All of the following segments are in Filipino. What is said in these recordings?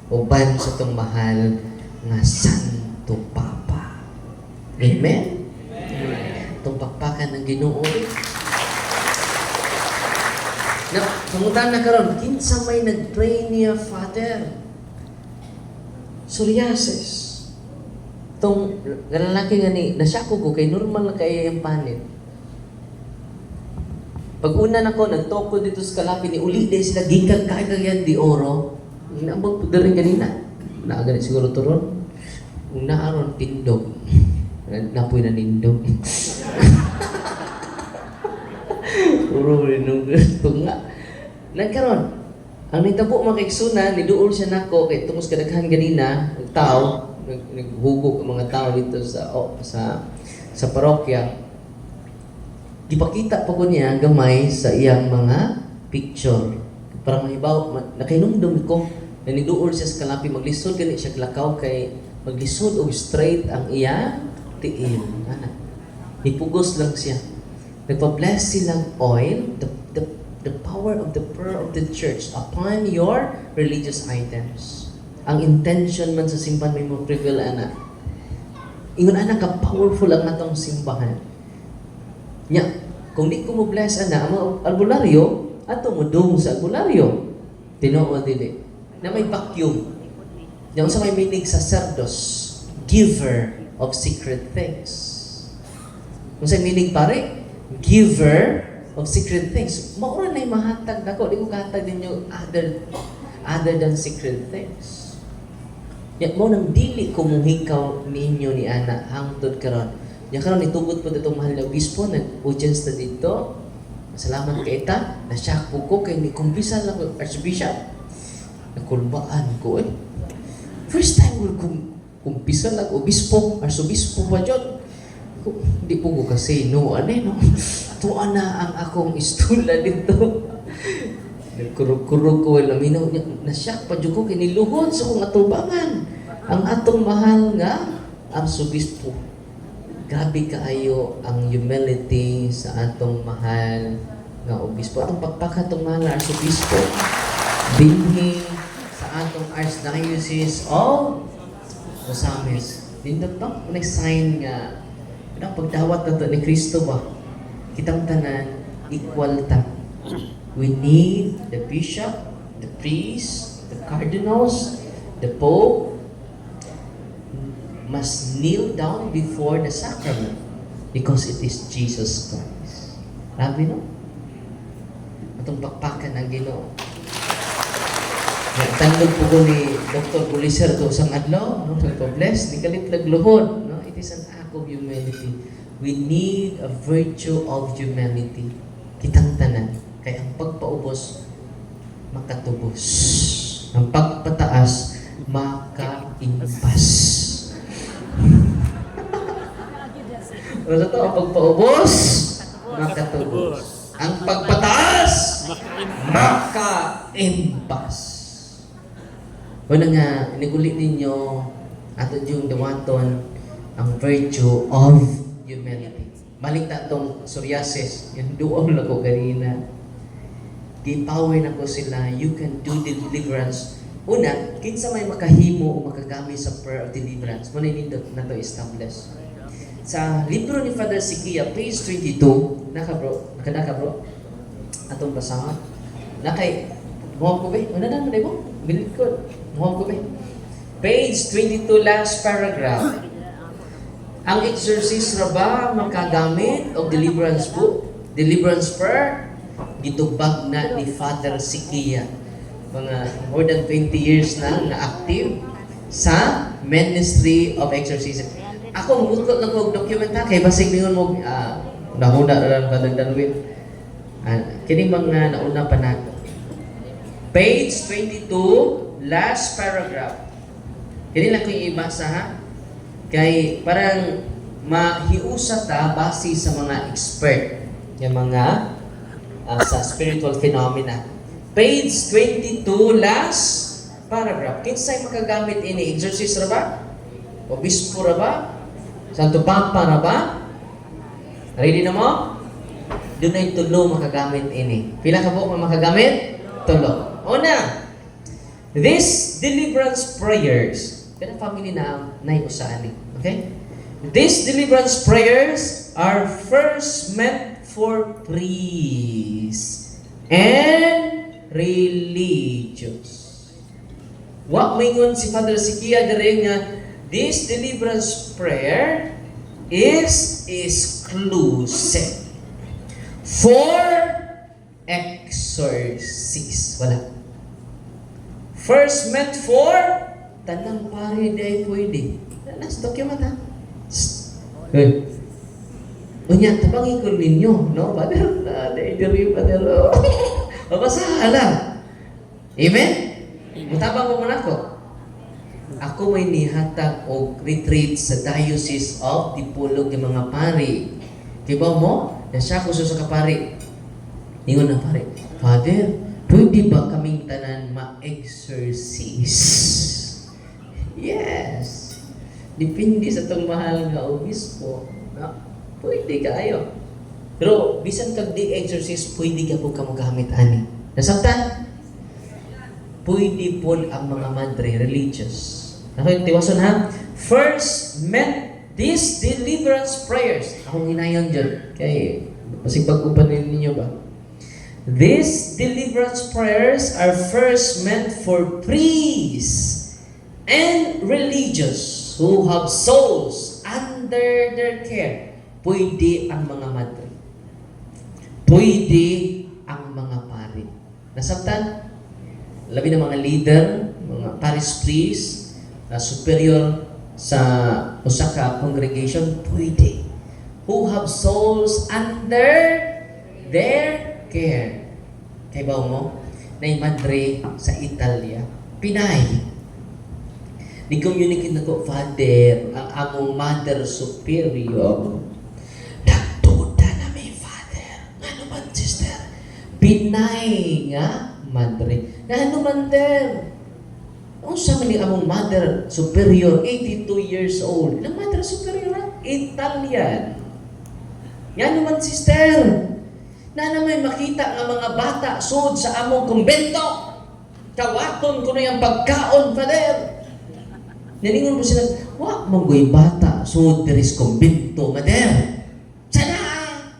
uban sa itong mahal nga Santo Papa. Amen? Itong pakpakan ng Ginoo. Na, kamutan na karon, kinsa may nag-pray niya, Father? Psoriasis. Itong lalaki nga ni, nasyako ko, kay normal na kaya yung panit. Pag una na ko, nagtoko dito sa Kalapi, ni uli din sila, gikan kaya di oro. Naabang po rin kanina. Naaganit siguro to ron. Kung naaron, tindog. Napoy na nindog. Puro rin nung gusto nga. Nagkaroon, ang nitabo makiksunan, niduol siya nako, kay tungos kadaghan ganina, tao, naghugog ang mga tao dito sa parokya. Gipakita pa ko niya gamay sa iyang mga picture. Para mahibaw, nakinumdum ko, na niduol siya sa Kalapi, maglisod ganit siya lakaw kay maglisod o straight ang iyang tiil. Nipugos lang siya. Nagpa-bless silang oil, the power of the prayer of the church upon your religious items. Ang intention man sa simbahan may mo prevail, anak. Ingon, anak, ka-powerful ang atong simbahan. Nya, kung di ko mo bless, anak, ang albularyo, ato mo dong sa albularyo. Tinoo dili. Na may vacuum. Yung sa may minig sa sardos, giver of secret things. Kung sa minig pare, giver of secret things. Maura na yung mahatag na ko. Di ko kahatag din yung other than secret things. Yan mo nang dili ko muhikaw ninyo ni Ana hangtod karon. Yan karon itugod po itong mahal na obispo, nag-audience na dito. Salamat kay ita. Nasyak po ko kay ni kumpisa lang Archbishop. Nakulbaan ko eh. First time ko kumpisa lang obispo, arsobispo pa dyan. Hindi po ko kasi no. Tuwa na ang akong istula dito. Nagkurog-kurog ko, laminaw niya. Nasyak pa dyan ko, kiniluhod sa kong atubangan. Ang atong mahal nga, arsobispo. Grabe kaayo ang humility sa atong mahal nga obispo. Atong pagpaka atong mahal nga arsobispo. Binhi sa atong archdiocese of Osamis. Dindot to, nag-sign nga. Ang pagdawat na to ni Kristo ba? Kitang tanan, equal ta. We need the bishop, the priest, the cardinals, the pope must kneel down before the sacrament because it is Jesus Christ. Grabe, no? Atong pakpakan ng Ginoo. Nagtandog po ko ni Dr. Buliser to sang adlaw, no? Nagpa-bless, di kalit nagluhod, no? It is an act of humility. We need a virtue of humility. Kitang tanan. Kaya ang pagpaubos, makatubos. Ang pagpataas, makaimpas. Ano to? Ang pagpaubos, makatubos. Ang pagpataas, makaimpas. Wala nga, inigulit ninyo ato yung dawaton ang virtue of humility. Balik na itong psoriasis, yung doon lang ko kanina. Gipower na ko sila, you can do deliverance. Una, kinsa may makahimo o makagamit sa prayer of deliverance. Muna nindot na to establish. Sa libro ni Father Sikia, page 22, naka bro, atong basahan. Nakay, muhab ko ba? Ano na naman mo? Bilit ko. Muhab ko ba? Page 22, last paragraph. Ang exorcist na ba makagamit o deliverance book? Deliverance prayer? Gitubag na ni Father Sikia. Mga more than 20 years na active sa Ministry of Exorcism. Ako, magukot lang ko document ha, kay basig mingon mo, nahuna na lang kadagdalwin. Kini mga nauna pa nato. Page 22, last paragraph. Kini lang ko yung ibasa ha. Kay parang mahiusa ta base sa mga expert, yung mga sa spiritual phenomena. Page 22, last paragraph. Kinsay makagamit ini? Exorcist ra ba? Obispo ra ba? Santo Papa ra ba? Ready na mo? Doon ay tulo makagamit ini. Pila ka po makagamit? Tulo. Una, These deliverance prayers, kaya family na usaan. Okay? These deliverance prayers are first meant for priests and religious. Wa mingon si Father Sikia dire nga this deliverance prayer is exclusive for exorcist. Wala. First meant for tanang pari day pwede. Nas document ha. Hey. Unya tabangi ko ninyo, no? Padel na diri padel. Mabasa lang. Amen. Mutabang mo man ako. Ako may nihatag og retreat sa Diocese of Dipolog ng mga pari. Diba mo? Nasya ko sa kapari. Ingon na pari. Father, pwede ba kaming tanan ma-exorcise? Yes. Depende sa itong mahal nga obispo. No? Pwede kayo. Pero, bisan kag di-exorcise, pwede ka po kamagamit, ani. Nasabtan? Pwede po ang mga madre religious. Ako, tiwason ha? First, meant these deliverance prayers. Akong hinayon dyan. Kaya, pasipag-upan ninyo ba? These deliverance prayers are first meant for priests and religious who have souls under their care. Pwede ang mga madre. Pwede ang mga pari. Nasabtan? Labi ng mga leader, mga parish priest, superior sa Osaka congregation, pwede. Who have souls under their care. Kay ba mo? Na madre sa Italia, Pinay. Ni-communicate na ko, Father, ang among Mother Superior. Nagduda na may Father. Ano man, Sister? Pinay nga, Madre. Na ano man, Ter? Ano sa man among Mother Superior, 82 years old. Na Mother Superior, Italian. Yan naman, Sister. Na naman makita nga mga bata sud sa among kumbento. Kawaton ko na yung pagkaon, Father. Nalingon mo sila, wa manggoy bata, so there is kumbento, Mader. Sana,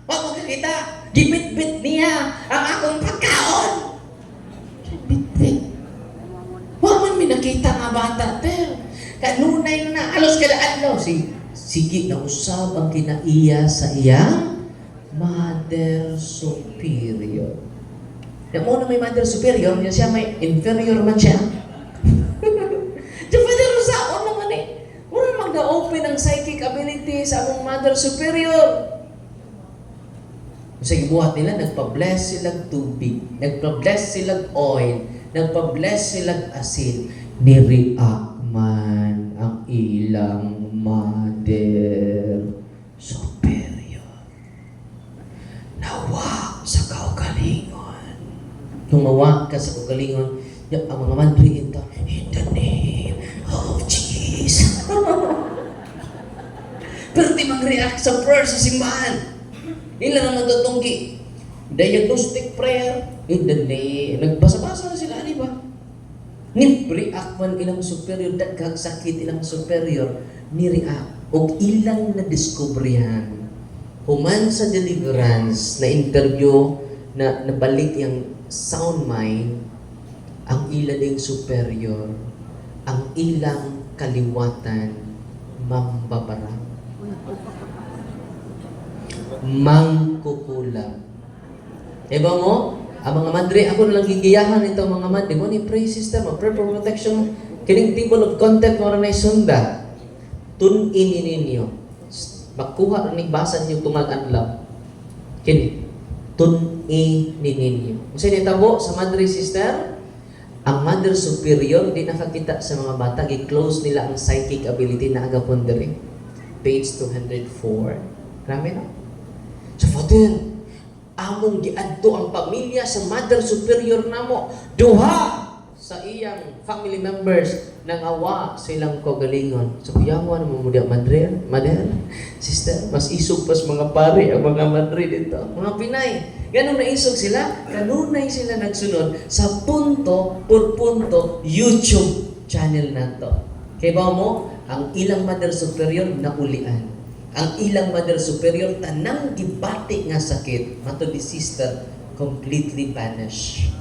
wa mo kakita, gibit-bit niya ang akong pagkaon. Gibit-bit. Wa man minakita nga bata, Ter. Kanunay na, alos kada adlaw. Sige na usab ang kinaiya sa iyang Mother Superior. Na mo na may Mother Superior, siya may inferior man siya. Open ang psychic ability sa among Mother Superior. Sa gibuhat nila, nagpa-bless silang tubig, nagpa-bless silang oil, nagpa-bless silang asin. Ni-react man ang ilang Mother Superior. Nawa sa kaugalingon. Tumawa ka sa kaugalingon, ang mga madre ito, in the name of Jesus. Pero di mag-react sa prayer sa simbahan. Ilan ang nagtutunggi. Diagnostic prayer. In the name. Nagbasa-basa na sila, di ba? Ni-react man ilang superior, daghang sakit ilang superior, ni-react. O ilang na-discoveryan. Human sa deliverance, na interview, na nabalik yung sound mind, ang ilang ding superior, ang ilang kaliwatan, mambabarang. Mangkukulam. Diba mo? Ang mga madre, ako nalang gigiyahan itong mga madre. Mo ni pray system, pray for protection. Kining table of content mo na sunda. Tun-in ninyo. Makuha rin basa niyo tumaganlaw. Kini. Tun-in ninyo. Kasi nitabo sa madre sister, ang Mother Superior, di nakakita sa mga bata, i-close nila ang psychic ability na agapon diri. Page 204. Grabe na. So, Father, among giadto ang pamilya sa Mother Superior namo. Duha sa iyang family members nang awa sa ilang kagalingon. So, kuyawan mo muna, Mother, Sister, mas isog pas mga pari ang mga madre dito. Mga Pinay, Ganun naisog sila, kanunay sila nagsunod sa punto por punto YouTube channel nato. Kay ba mo, ang ilang mother superior naulian. Ang ilang mother superior tanang gibati nga sakit, mato di sister completely vanished.